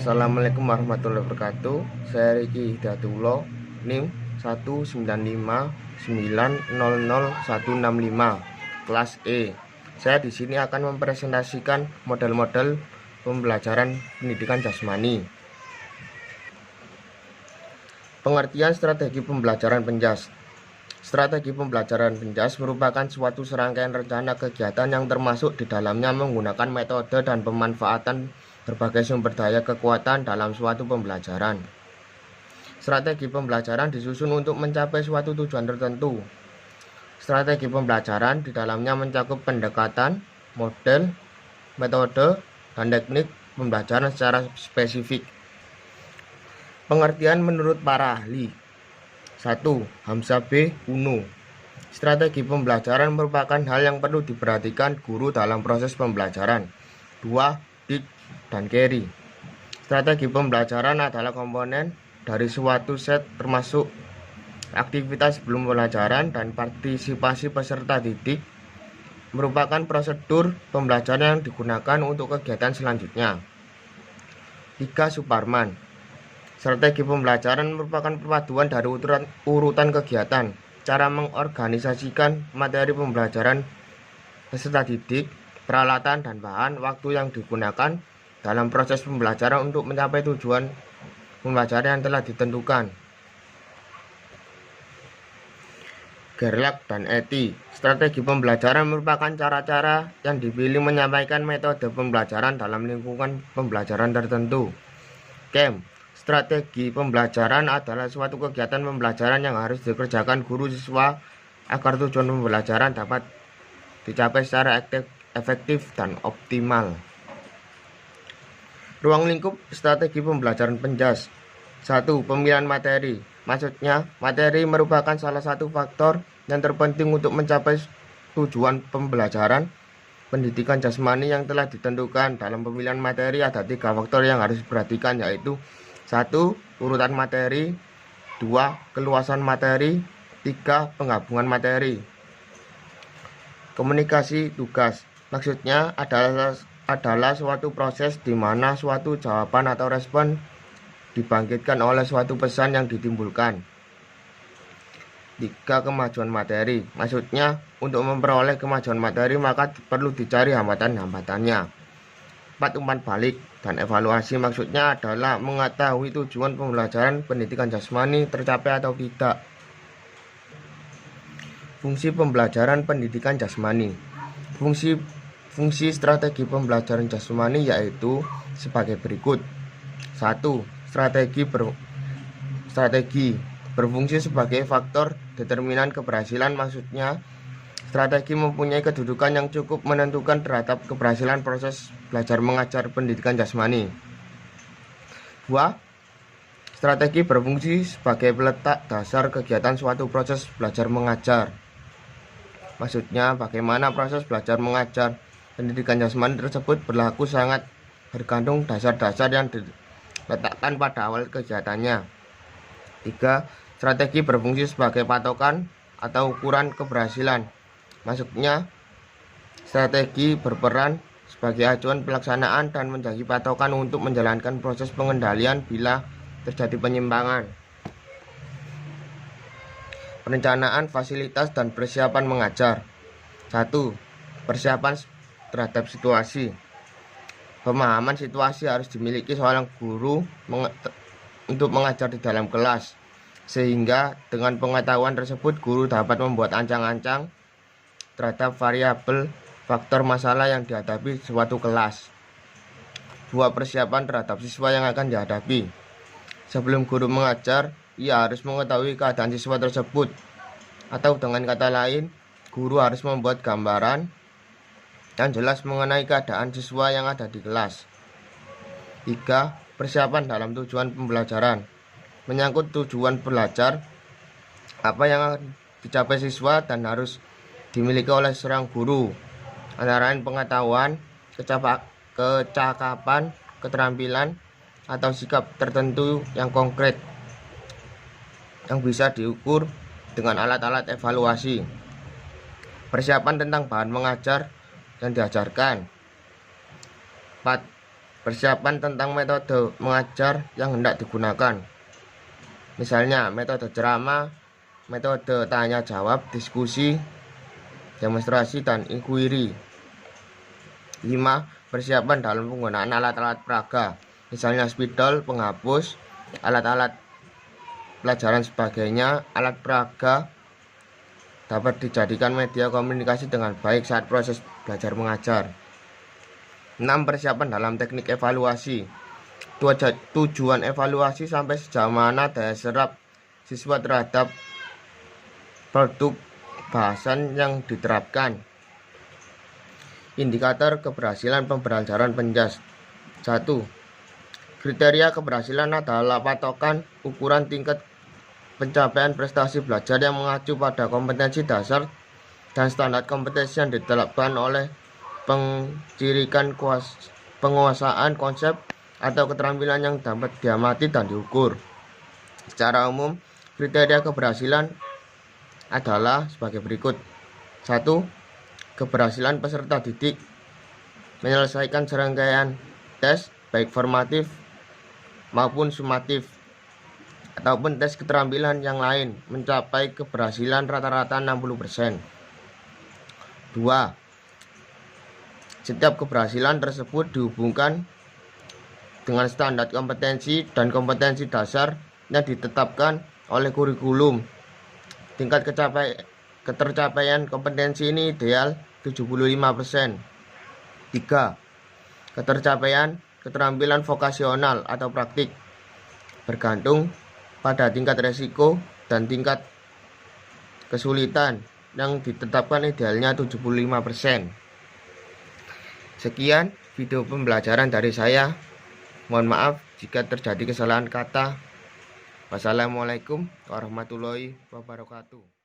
Assalamualaikum warahmatullahi wabarakatuh. Saya Riki Hidayatullah, NIM 195900165, kelas E. Saya di sini akan mempresentasikan model-model pembelajaran pendidikan jasmani. Pengertian strategi pembelajaran penjas. Strategi pembelajaran penjas merupakan suatu serangkaian rencana kegiatan yang termasuk di dalamnya menggunakan metode dan pemanfaatan berbagai sumber daya kekuatan dalam suatu pembelajaran. Strategi pembelajaran disusun untuk mencapai suatu tujuan tertentu. Strategi pembelajaran di dalamnya mencakup pendekatan, model, metode, dan teknik pembelajaran secara spesifik. Pengertian menurut para ahli. 1. Hamzah B. Uno. Strategi pembelajaran merupakan hal yang perlu diperhatikan guru dalam proses pembelajaran. 2. Dick dan Carey. Strategi pembelajaran adalah komponen dari suatu set termasuk aktivitas sebelum pembelajaran dan partisipasi peserta didik, merupakan prosedur pembelajaran yang digunakan untuk kegiatan selanjutnya. 3. Suparman. Strategi pembelajaran merupakan perpaduan dari urutan kegiatan, cara mengorganisasikan materi pembelajaran peserta didik, peralatan dan bahan waktu yang digunakan dalam proses pembelajaran untuk mencapai tujuan pembelajaran yang telah ditentukan. Gerlach dan Etty. Strategi pembelajaran merupakan cara-cara yang dipilih menyampaikan metode pembelajaran dalam lingkungan pembelajaran tertentu. Kemp. Strategi pembelajaran adalah suatu kegiatan pembelajaran yang harus dikerjakan guru siswa agar tujuan pembelajaran dapat dicapai secara efektif dan optimal. Ruang lingkup strategi pembelajaran penjas. 1. Pemilihan materi. Maksudnya, materi merupakan salah satu faktor yang terpenting untuk mencapai tujuan pembelajaran pendidikan jasmani yang telah ditentukan. Dalam pemilihan materi ada 3 faktor yang harus diperhatikan, yaitu 1. Urutan materi, 2. Keluasan materi, 3. Penggabungan materi. Komunikasi tugas. Maksudnya adalah suatu proses di mana suatu jawaban atau respon dibangkitkan oleh suatu pesan yang ditimbulkan. 3. Kemajuan materi. Maksudnya, untuk memperoleh kemajuan materi maka perlu dicari hambatan-hambatannya. 4. Umpan balik dan evaluasi. Maksudnya adalah mengetahui tujuan pembelajaran pendidikan jasmani tercapai atau tidak. Fungsi pembelajaran pendidikan jasmani. Fungsi strategi pembelajaran jasmani yaitu sebagai berikut. 1. Strategi berfungsi sebagai faktor determinan keberhasilan. Maksudnya, strategi mempunyai kedudukan yang cukup menentukan terhadap keberhasilan proses belajar mengajar pendidikan jasmani. 2. Strategi berfungsi sebagai peletak dasar kegiatan suatu proses belajar mengajar. Maksudnya, bagaimana proses belajar mengajar pendidikan jasmani tersebut berlaku sangat bergantung dasar-dasar yang diletakkan pada awal kegiatannya. 3. Strategi berfungsi sebagai patokan atau ukuran keberhasilan. Maksudnya, strategi berperan sebagai acuan pelaksanaan dan menjadi patokan untuk menjalankan proses pengendalian bila terjadi penyimpangan. Perencanaan fasilitas dan persiapan mengajar. 1. Persiapan terhadap situasi. Pemahaman situasi harus dimiliki seorang guru untuk mengajar di dalam kelas, sehingga dengan pengetahuan tersebut guru dapat membuat ancang-ancang terhadap variabel faktor masalah yang dihadapi suatu kelas. 2. Persiapan terhadap siswa yang akan dihadapi. Sebelum guru mengajar, ia harus mengetahui keadaan siswa tersebut, atau dengan kata lain, guru harus membuat gambaran yang jelas mengenai keadaan siswa yang ada di kelas. 3. Persiapan dalam tujuan pembelajaran. Menyangkut tujuan belajar, apa yang akan dicapai siswa dan harus dimiliki oleh seorang guru, antara lain pengetahuan, kecakapan, keterampilan, atau sikap tertentu yang konkret yang bisa diukur dengan alat-alat evaluasi. Persiapan tentang bahan mengajar yang diajarkan. 4. Persiapan tentang metode mengajar yang hendak digunakan. Misalnya metode ceramah, metode tanya jawab, diskusi, demonstrasi, dan inquiry. 5. Persiapan dalam penggunaan alat-alat peraga, misalnya spidol, penghapus, alat-alat pelajaran sebagainya. Alat peraga dapat dijadikan media komunikasi dengan baik saat proses belajar mengajar. 6. Persiapan dalam teknik evaluasi. Tujuan evaluasi sampai sejauh mana daya serap siswa terhadap produk bahasan yang diterapkan. Indikator keberhasilan pembelajaran penjas. 1. Kriteria keberhasilan adalah patokan ukuran tingkat pencapaian prestasi belajar yang mengacu pada kompetensi dasar dan standar kompetensi yang ditetapkan oleh pencirikan penguasaan konsep atau keterampilan yang dapat diamati dan diukur. Secara umum, kriteria keberhasilan adalah sebagai berikut. 1. Keberhasilan peserta didik menyelesaikan serangkaian tes baik formatif maupun sumatif ataupun tes keterampilan yang lain mencapai keberhasilan rata-rata 60%. 2. Setiap keberhasilan tersebut dihubungkan dengan standar kompetensi dan kompetensi dasar yang ditetapkan oleh kurikulum. Tingkat ketercapaian kompetensi ini ideal 75%. 3. Ketercapaian keterampilan vokasional atau praktik bergantung pada tingkat resiko dan tingkat kesulitan yang ditetapkan idealnya 75%. Sekian video pembelajaran dari saya. Mohon maaf jika terjadi kesalahan kata. Wassalamualaikum warahmatullahi wabarakatuh.